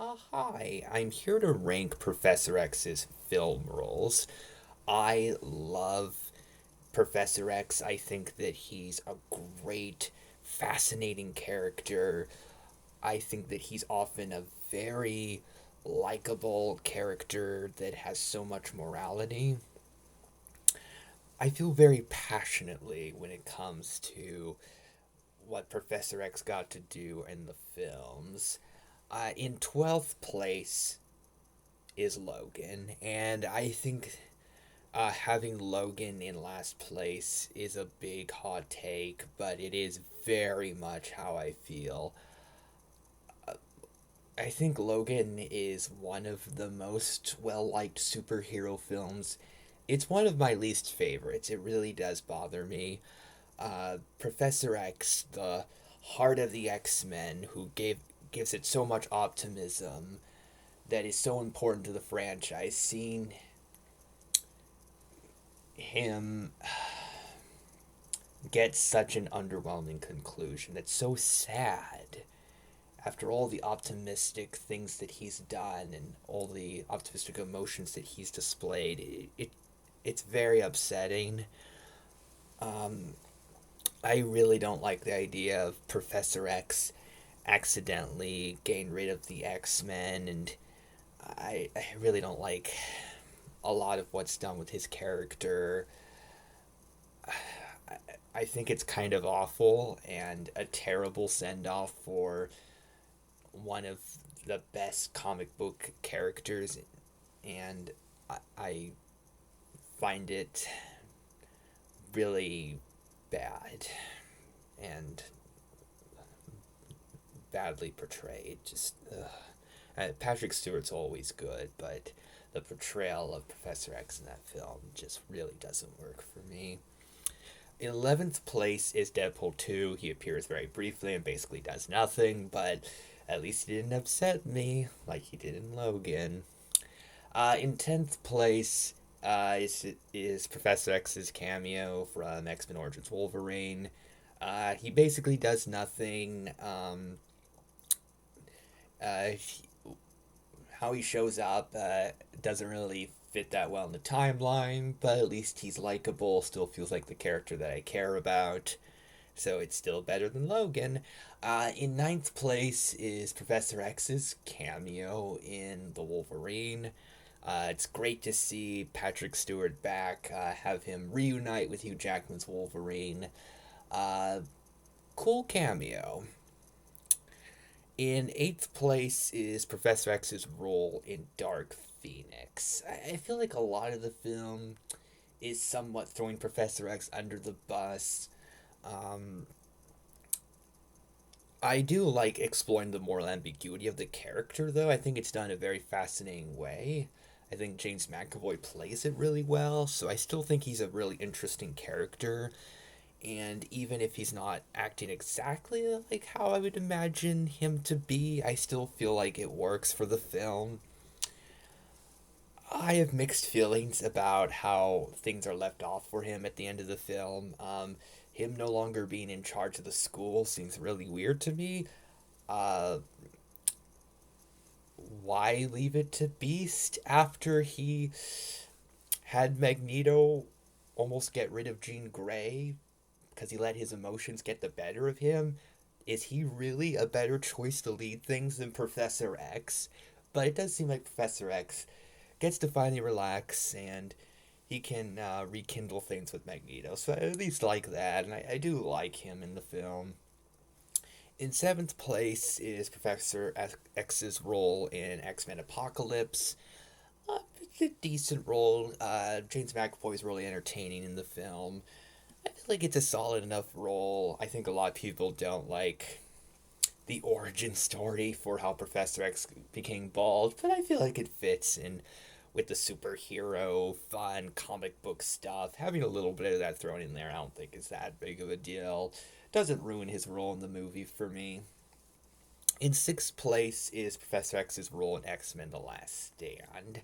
Hi, I'm here to rank Professor X's film roles. I love Professor X. I think that he's a great, fascinating character. I think that he's often a very likable character that has so much morality. I feel very passionately when it comes to what Professor X got to do in the films. In 12th place is Logan, and I think having Logan in last place is a big hot take, but it is very much how I feel. I think Logan is one of the most well liked superhero films. It's one of my least favorites. It really does bother me. Professor X, the heart of the X Men, who gives it so much optimism that is so important to the franchise. Seeing him get such an underwhelming conclusion. It's so sad. After all the optimistic things that he's done and all the optimistic emotions that he's displayed, it's very upsetting. I really don't like the idea of Professor X accidentally getting rid of the X Men, and I really don't like a lot of what's done with his character. I think it's kind of awful and a terrible send off for one of the best comic book characters, and I find it really bad and badly portrayed. Patrick Stewart's always good, but the portrayal of Professor X in that film just really doesn't work for me. In 11th place is Deadpool 2. He appears very briefly and basically does nothing, but at least he didn't upset me like he did in Logan. In 10th place is Professor X's cameo from X Men Origins Wolverine. He basically does nothing. Uh, how he shows up doesn't really fit that well in the timeline, but at least he's likable, still feels like the character that I care about, so it's still better than Logan. In ninth place is Professor X's cameo in The Wolverine. It's great to see Patrick Stewart back, have him reunite with Hugh Jackman's Wolverine. Uh, cool cameo. In eighth place is Professor X's role in Dark Phoenix. I feel like a lot of the film is somewhat throwing Professor X under the bus. Um, I do like exploring the moral ambiguity of the character, though. I think it's done in a very fascinating way. I think James McAvoy plays it really well, so I still think he's a really interesting character. And even if he's not acting exactly like how I would imagine him to be, I still feel like it works for the film. I have mixed feelings about how things are left off for him at the end of the film. Him no longer being in charge of the school seems really weird to me. Uh, why leave it to Beast after he had Magneto almost get rid of Jean Grey because he let his emotions get the better of him? Is he really a better choice to lead things than Professor X? But it does seem like Professor X gets to finally relax and he can rekindle things with Magneto. So I at least like that, and I do like him in the film. In seventh place is Professor X's role in X Men Apocalypse. It's a decent role. James McAvoy is really entertaining in the film. I feel like it's a solid enough role. I think a lot of people don't like the origin story for how Professor X became bald, but I feel like it fits in with the superhero, fun comic book stuff. Having a little bit of that thrown in there, I don't think is that big of a deal. Doesn't ruin his role in the movie for me. In sixth place is Professor X's role in X Men The Last Stand.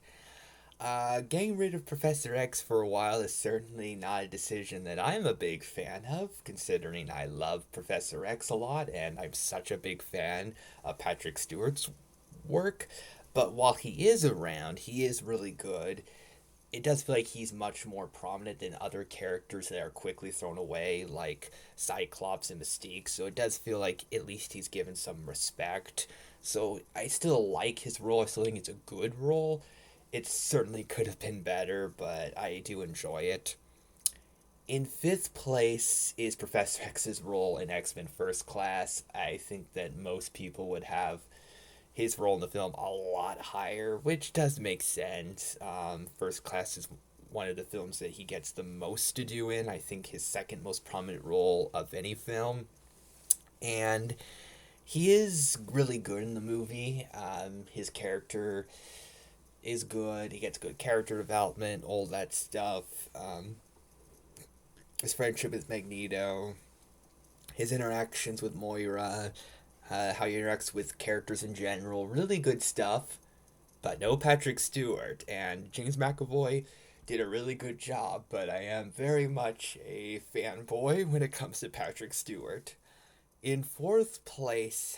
Getting rid of Professor X for a while is certainly not a decision that I'm a big fan of, considering I love Professor X a lot and I'm such a big fan of Patrick Stewart's work. But while he is around, he is really good. It does feel like he's much more prominent than other characters that are quickly thrown away, like Cyclops and Mystique. So it does feel like at least he's given some respect. So I still like his role. I still think it's a good role. It certainly could have been better, but I do enjoy it. In fifth place is Professor X's role in X Men First Class. I think that most people would have his role in the film a lot higher, which does make sense. First Class is one of the films that he gets the most to do in. I think his second most prominent role of any film. And he is really good in the movie. His character is good. He gets good character development, all that stuff. His friendship with Magneto, his interactions with Moira, how he interacts with characters in general. Really good stuff, but no Patrick Stewart. And James McAvoy did a really good job, but I am very much a fanboy when it comes to Patrick Stewart. In fourth place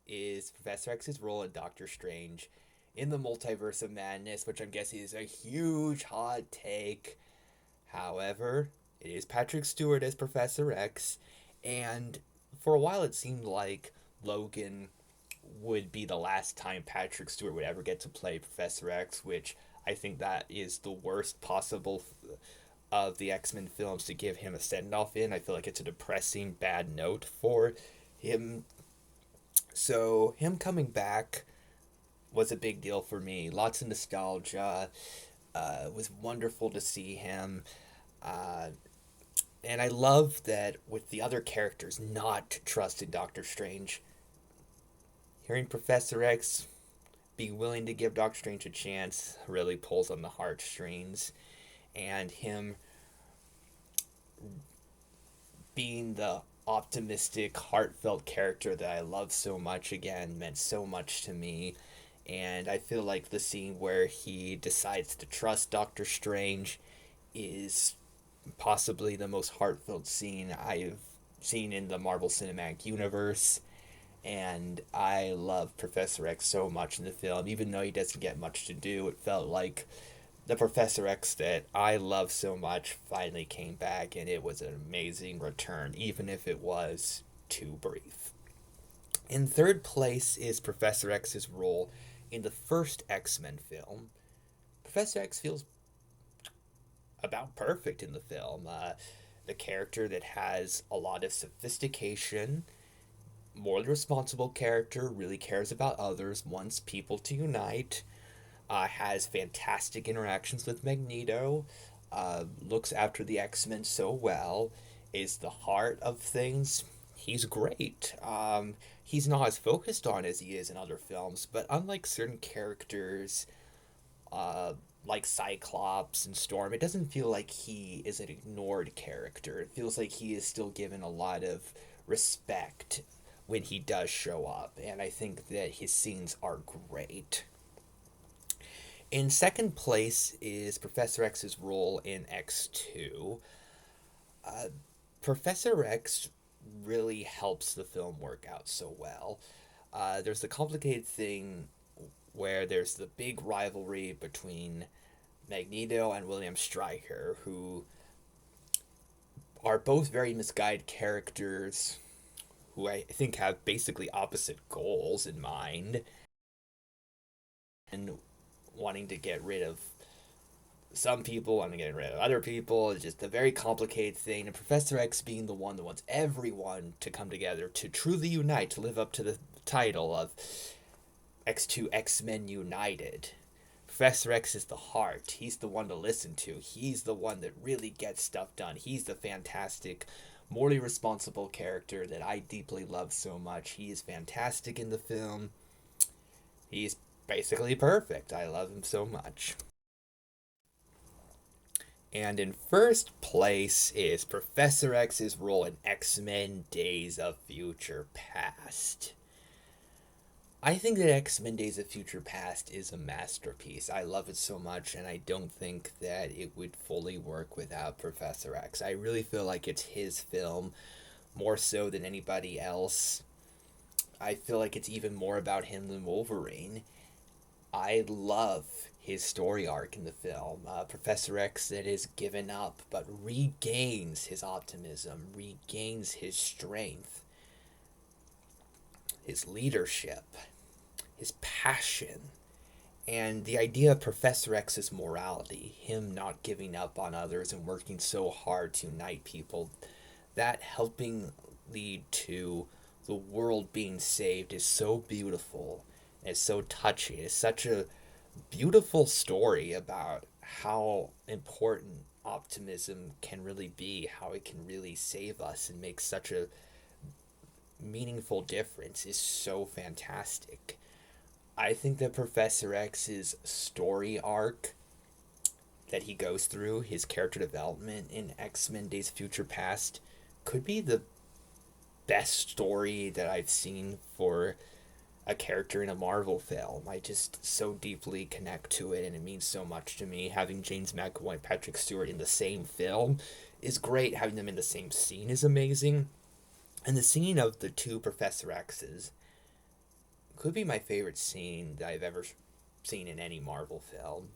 is Professor X's role in Doctor Strange in the Multiverse of Madness, which I'm guessing is a huge hot take. However, it is Patrick Stewart as Professor X, and for a while it seemed like Logan would be the last time Patrick Stewart would ever get to play Professor X, which I think that is the worst possible of the X-Men films to give him a send-off in. I feel like it's a depressing bad note for him. So him coming back was a big deal for me. Lots of nostalgia. It was wonderful to see him. Uh, and I love that with the other characters not trusting Doctor Strange, hearing Professor X be willing to give Doctor Strange a chance really pulls on the heartstrings. And him being the optimistic, heartfelt character that I love so much again meant so much to me. And I feel like the scene where he decides to trust Doctor Strange is possibly the most heartfelt scene I've seen in the Marvel Cinematic Universe. And I love Professor X so much in the film. Even though he doesn't get much to do, it felt like the Professor X that I love so much finally came back, and it was an amazing return, even if it was too brief. In third place is Professor X's role in the first X Men film. Professor X feels about perfect in the film. The character that has a lot of sophistication, morally responsible character, really cares about others, wants people to unite, has fantastic interactions with Magneto, looks after the X Men so well, is the heart of things. He's great. He's not as focused on as he is in other films, but unlike certain characters, uh, like Cyclops and Storm, it doesn't feel like he is an ignored character. It feels like he is still given a lot of respect when he does show up, and I think that his scenes are great. In second place is Professor X's role in X2. Uh, Professor X really helps the film work out so well. There's the complicated thing where there's the big rivalry between Magneto and William Stryker, who are both very misguided characters who I think have basically opposite goals in mind and wanting to get rid of some people, wanting to get rid of other people. It's just a very complicated thing. And Professor X being the one that wants everyone to come together to truly unite, to live up to the title of X2 X Men United. Professor X is the heart. He's the one to listen to. He's the one that really gets stuff done. He's the fantastic, morally responsible character that I deeply love so much. He is fantastic in the film. He's basically perfect. I love him so much. And in first place is Professor X's role in X Men Days of Future Past. I think that X Men Days of Future Past is a masterpiece. I love it so much, and I don't think that it would fully work without Professor X. I really feel like it's his film more so than anybody else. I feel like it's even more about him than Wolverine. I love his story arc in the film. Professor X that is given up but regains his optimism, regains his strength, his leadership, his passion, and the idea of Professor X's morality, him not giving up on others and working so hard to unite people, that helping lead to the world being saved is so beautiful. It's so touching. It's such a beautiful story about how important optimism can really be, how it can really save us and make such a meaningful difference is so fantastic. I think that Professor X's story arc that he goes through, his character development in X Men Days of Future Past, could be the best story that I've seen for a character in a Marvel film. I just so deeply connect to it, and it means so much to me. Having James McAvoy and Patrick Stewart in the same film is great. Having them in the same scene is amazing. And the scene of the two Professor X's could be my favorite scene that I've ever seen in any Marvel film.